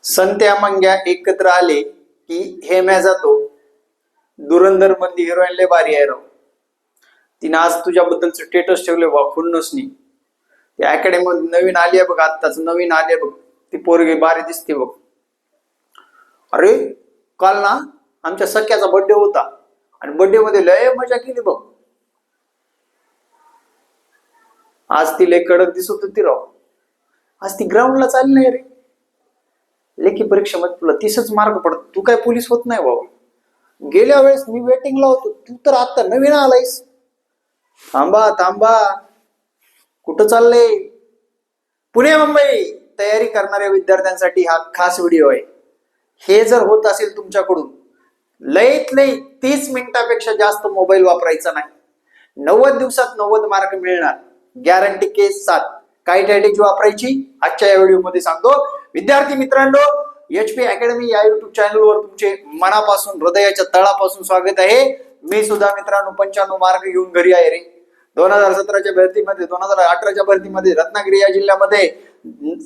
संत्या मंग्या एकत्र आले की हेम्या जातो. धुरंधर मधली हिरोईन लय भारी आहे राव. तिने आज तुझ्याबद्दलचं स्टेटस ठेवले बा खुन्नसनी. ती अकॅडमी नवीन आली आहे बघ, आत्ताच नवीन आली आहे बघ. ती पोरगी भारी दिसते बघ. अरे काल ना आमच्या सख्याचा बर्थडे होता आणि बर्थडे मध्ये लय मजा केली बघ. आज ती लय कडक दिसत होती राव. आज ती ग्राउंडला चालली नाही रे. लेखी परीक्षेमध्ये तुला 30च मार्क पडत, तू काय पोलीस होत नाही बाबा. गेल्या वेळेस मी वेटिंगला होतो, तू तर आता नवीन आलायस. थांबा थांबा, कुठं चाललंय? पुणे मुंबई तयारी करणाऱ्या विद्यार्थ्यांसाठी हा खास व्हिडिओ आहे. हे जर होत असेल तुमच्याकडून, लईत लई 30 मिनिटापेक्षा जास्त मोबाईल वापरायचा नाही. 90 दिवसात 90 मार्क मिळणार, गॅरंटी केस 7. काय स्ट्रॅटेजी वापरायची आजच्या या व्हिडिओमध्ये सांगतो. विद्यार्थी मित्रांनो, HP अकॅडमी या युट्यूब चॅनलवर तुमचे मनापासून हृदयाच्या तळापासून स्वागत आहे. मी सुद्धा मित्रांनो 95 मार्क घेऊन घरी आहे रे. 2017च्या भरतीमध्ये, 2018च्या भरतीमध्ये रत्नागिरी या जिल्ह्यामध्ये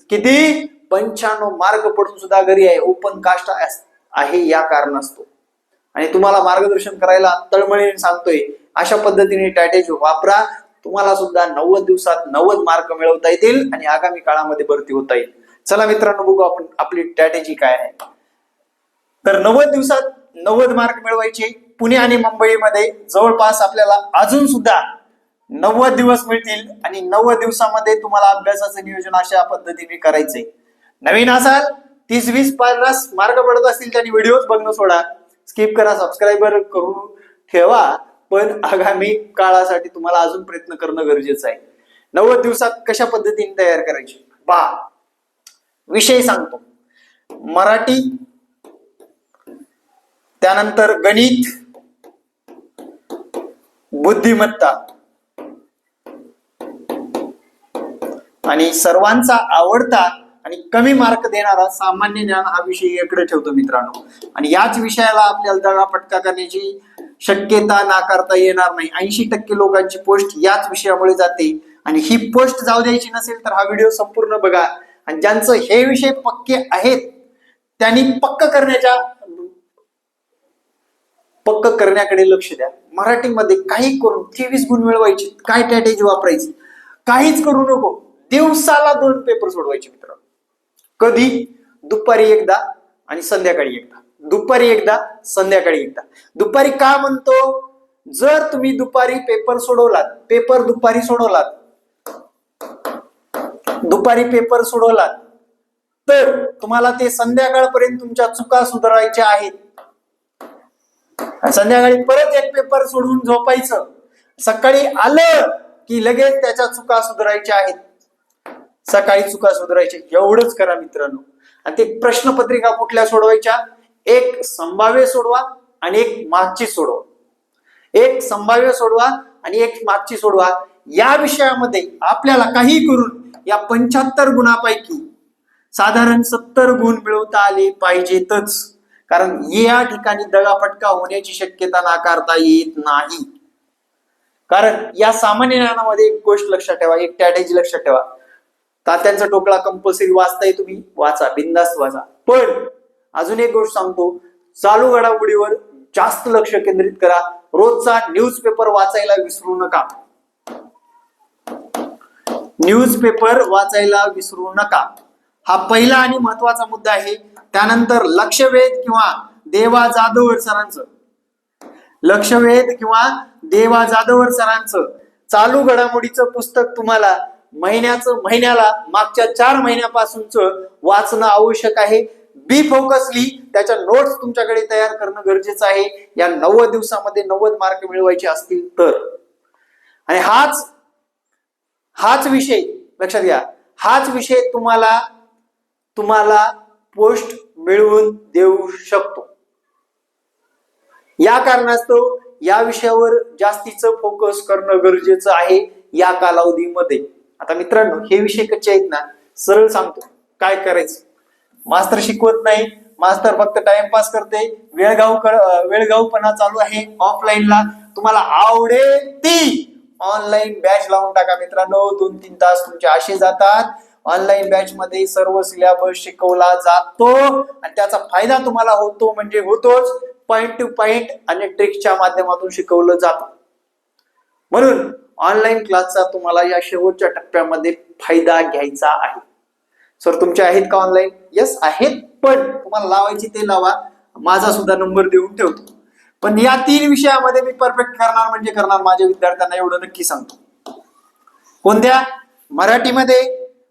किती 95 मार्क पडून सुद्धा घरी आहे. ओपन कास्ट आहे या कारणास्तव. आणि तुम्हाला मार्गदर्शन करायला तळमळीने सांगतोय, अशा पद्धतीने स्ट्रॅटेजी वापरा. तुम्हाला सुद्धा 90 दिवसात 90 मार्क मिळवता येतील आणि आगामी काळामध्ये भरती होता येईल. चला मित्रांनो, बघू आपण आपली स्ट्रॅटेजी काय आहे. तर 90 दिवसात 90 मार्क मिळवायचे. पुणे आणि मुंबईमध्ये जवळपास आपल्याला अजून सुद्धा 90 दिवस मिळतील आणि 90 दिवसामध्ये तुम्हाला अभ्यासाचं नियोजन अशा पद्धतीने करायचंय. नवीन असाल, 30-20-50 मार्क पडत असतील त्यांनी व्हिडिओज बघणं सोडा, स्किप करा, सबस्क्राईबर करून ठेवा. पण आगामी काळासाठी तुम्हाला अजून प्रयत्न करणं गरजेचं आहे. 90 दिवसात कशा पद्धतीने तयार करायची पहा. विषय सांगतो. मराठी, त्यानंतर गणित, बुद्धिमत्ता आणि सर्वांचा आवडता आणि कमी मार्क देणारा सामान्य ज्ञान हा विषय इकडे ठेवतो मित्रांनो. आणि याच विषयाला आपल्याला दगाफटका करण्याची शक्यता नाकारता येणार नाही. 80% लोकांची पोस्ट याच विषयामुळे जाते आणि ही पोस्ट जाऊ द्यायची नसेल तर हा व्हिडिओ संपूर्ण बघा. आणि ज्यांचं हे विषय पक्के आहेत त्यांनी पक्क करण्याकडे लक्ष द्या. मराठीमध्ये काही करून 23 गुण मिळवायचे. काय स्ट्रॅटेजी वापरायची? काहीच करू नको. दिवसाला 2 पेपर सोडवायचे मित्रांनो. कधी? दुपारी एकदा आणि संध्याकाळी एकदा. दुपारी एकदा, संध्याकाळी एकदा. दुपारी का म्हणतो? जर तुम्ही दुपारी पेपर दुपारी सोडवलात तर तुम्हाला ते संध्याकाळपर्यंत तुमच्या चुका सुधारायच्या आहेत. संध्याकाळी परत एक पेपर सोडवून झोपायचं. सकाळी आलं की लगेच त्याच्या चुका सुधारायच्या आहेत. सकाळी चुका सुधारायच्या. एवढंच करा मित्रांनो. आणि ते प्रश्नपत्रिका कुठल्या सोडवायच्या? एक संभाव्य सोडवा आणि एक मागची सोडवा. एक संभाव्य सोडवा आणि एक मागची सोडवा. या विषयामध्ये आपल्याला काही करून या 75 गुणापैकी साधारण 70 गुण मिळवता आले पाहिजेतच. कारण या ठिकाणी दगाफटका होण्याची शक्यता नाकारता येत नाही. कारण या सामान्य ज्ञानामध्ये एक गोष्ट लक्षात ठेवा, एक स्ट्रॅटेजी लक्षात ठेवा. तात्यांचा टोकळा कंपल्सरी वाचताय तुम्ही, वाचा, बिंदास्त वाचा. पण अजून एक गोष्ट सांगतो, चालू घडामोडीवर जास्त लक्ष केंद्रित करा. रोजचा न्यूजपेपर वाचायला विसरू नका. न्यूजपेपर वाचायला विसरू नका. हा पहिला आणि महत्वाचा मुद्दा आहे. त्यानंतर लक्षवेध किंवा देवा जाधवर सरांचं चालू घडामोडीचं पुस्तक तुम्हाला महिन्याला मागच्या 4 महिन्यापासूनच वाचणं आवश्यक आहे. बी फोकसली त्याच्या नोट्स तुमच्याकडे तयार करणं गरजेचं आहे. या 90 दिवसामध्ये 90 मार्क मिळवायचे असतील तर. आणि हाच विषय लक्षात घ्या. हाच विषय तुम्हाला पोस्ट मिळवून देऊ शकतो. या कारणास्तव या विषयावर जास्तीचं फोकस करणं गरजेचं आहे या कालावधीमध्ये. आता मित्रांनो, हे विषय कच्चे आहेत ना, सरळ सांगतो काय करायचं. मास्तर शिकवत नाही, मास्तर फक्त टाइमपास करते, वेळगावपणा चालू आहे. ऑफलाईनला तुम्हाला आवडेल ती ऑनलाईन बॅच लावून टाका मित्रांनो. 2-3 तास तुमचे असे जातात. ऑनलाईन बॅच मध्ये सर्व सिलेबस शिकवला जातो आणि त्याचा फायदा तुम्हाला होतो म्हणजे होतोच. पॉइंट टू पॉइंट आणि ट्रिक्सच्या माध्यमातून शिकवलं जातं. म्हणून ऑनलाईन क्लासचा तुम्हाला या शेवटच्या टप्प्यामध्ये फायदा घ्यायचा आहे. सर तुमचे आहेत का ऑनलाईन? येस आहेत, पण तुम्हाला लावायची ते लावा, माझा सुद्धा नंबर देऊन ठेवतो. पण या 3 विषयामध्ये मी परफेक्ट करणार म्हणजे करणार माझ्या विद्यार्थ्यांना, एवढं नक्की सांगतो. कोणत्या? मराठीमध्ये,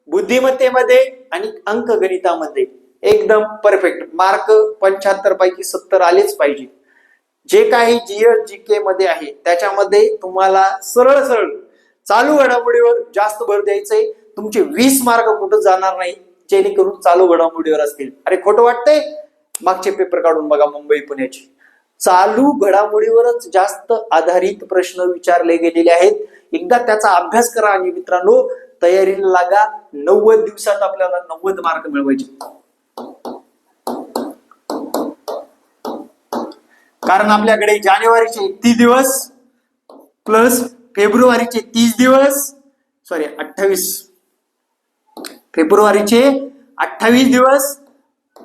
बुद्धिमत्तेमध्ये आणि अंकगणितामध्ये एकदम परफेक्ट. मार्क 75 पैकी 70 आलेच पाहिजे. जे काही जीएस जीके मध्ये आहे त्याच्यामध्ये तुम्हाला सरळ सरळ चालू घडामोडीवर जास्त भर द्यायचंय. तुमचे 20 मार्क कुठं जाणार नाही, जेणेकरून चालू घडामोडीवर असतील. अरे खोटं वाटतंय? मागचे पेपर काढून बघा मुंबई पुण्याचे. चालू घडामोडीवरच जास्त आधारित प्रश्न विचारले गेलेले आहेत. एकदा त्याचा अभ्यास करा आणि मित्रांनो तयारीला लागा. 90 दिवसात आपल्याला 90 मार्क मिळवायचे. कारण आपल्याकडे जानेवारीचे 31 दिवस प्लस फेब्रुवारीचे 30 दिवस, सॉरी 28, फेब्रुवारीचे 28 दिवस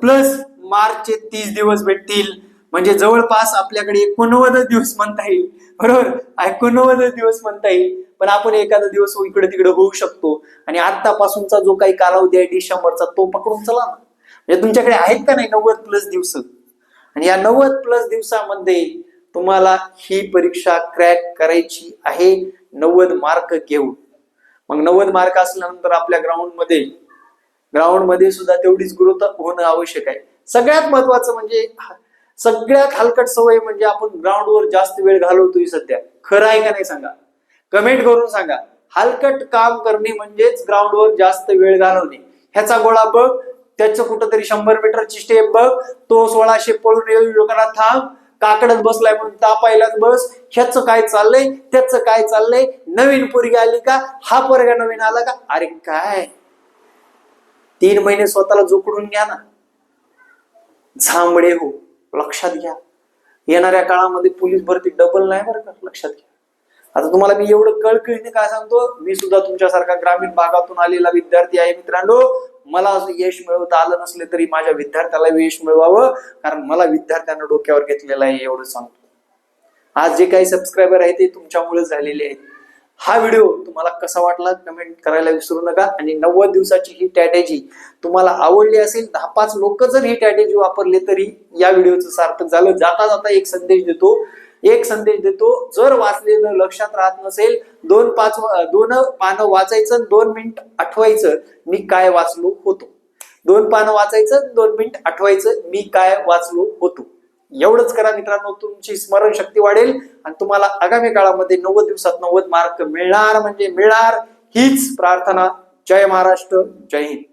प्लस मार्चचे 30 दिवस भेटतील. म्हणजे जवळपास आपल्याकडे 89 दिवस म्हणता येईल. बरोबर, 89 दिवस म्हणता येईल. पण आपण एखादा दिवस इकडे तिकडे होऊ शकतो. आणि आतापासूनचा जो काही कालावधी आहे डिसेंबरचा, तो पकडून चला ना. म्हणजे तुमच्याकडे आहेत का नाही 90 प्लस दिवस? आणि या 90 प्लस दिवसामध्ये तुम्हाला ही परीक्षा क्रॅक करायची आहे 90 मार्क घेऊन. मग 90 मार्क असल्यानंतर आपल्या ग्राउंडमध्ये सुद्धा तेवढीच ग्रोथ होणं आवश्यक आहे. सगळ्यात महत्वाचं म्हणजे सगळ्यात हलकट सवय म्हणजे आपण ग्राउंडवर जास्त वेळ घालवतोय सध्या. खरं आहे का नाही सांगा, कमेंट करून सांगा. हलकट काम करणे म्हणजेच ग्राउंडवर जास्त वेळ घालवणे. ह्याचा गोळा बघ, त्याचं कुठंतरी 100 मीटरची स्टेप बघ, तो 1600 पळून योगाला थांब, काकडत बसलाय म्हणून तापायलाच बस. ह्याचं काय चाललंय, त्याचं काय चाललंय, नवीन पोरगी आली का, हा पोरगा नवीन आला का. अरे काय 3 महिने स्वतःला जोकडून घ्या ना. झांबडे हो, लक्षात घ्या. येणाऱ्या काळामध्ये पोलीस भरती डबल नाही बरं का, लक्षात घ्या. आता तुम्हाला मी एवढं कळकळीने काय सांगतो, मी सुद्धा तुमच्यासारखा ग्रामीण भागातून आलेला विद्यार्थी आहे मित्रांनो. मला यश मिळवता आलं नसले तरी माझ्या विद्यार्थ्याला यश मिळवावं, कारण मला विद्यार्थ्यांना डोक्यावर घेतलेलं आहे, एवढं सांगतो. आज जे काही सबस्क्रायबर आहेत ते तुमच्यामुळे झालेले आहेत. हा व्हिडिओ तुम्हाला कसा वाटला कमेंट करायला विसरू नका. आणि 90 दिवसाची ही स्ट्रॅटेजी तुम्हाला आवडली असेल, 10-5 लोक जर ही स्ट्रॅटेजी वापरले तरी या व्हिडिओचं सार्थक झालं. जाता जाता एक संदेश देतो, जर वाचलेलं लक्षात राहत नसेल, 2 पानं वाचायचं, 2 मिनिट आठवायचं मी काय वाचलो होतो. 2 पानं वाचायचं, 2 मिनिट आठवायचं मी काय वाचलो होतो. एवढंच करा मित्रांनो, तुमची स्मरणशक्ती वाढेल आणि तुम्हाला आगामी काळामध्ये 90 दिवसात 90 मार्क मिळणार म्हणजे मिळणार, हीच प्रार्थना. जय महाराष्ट्र, जय हिंद.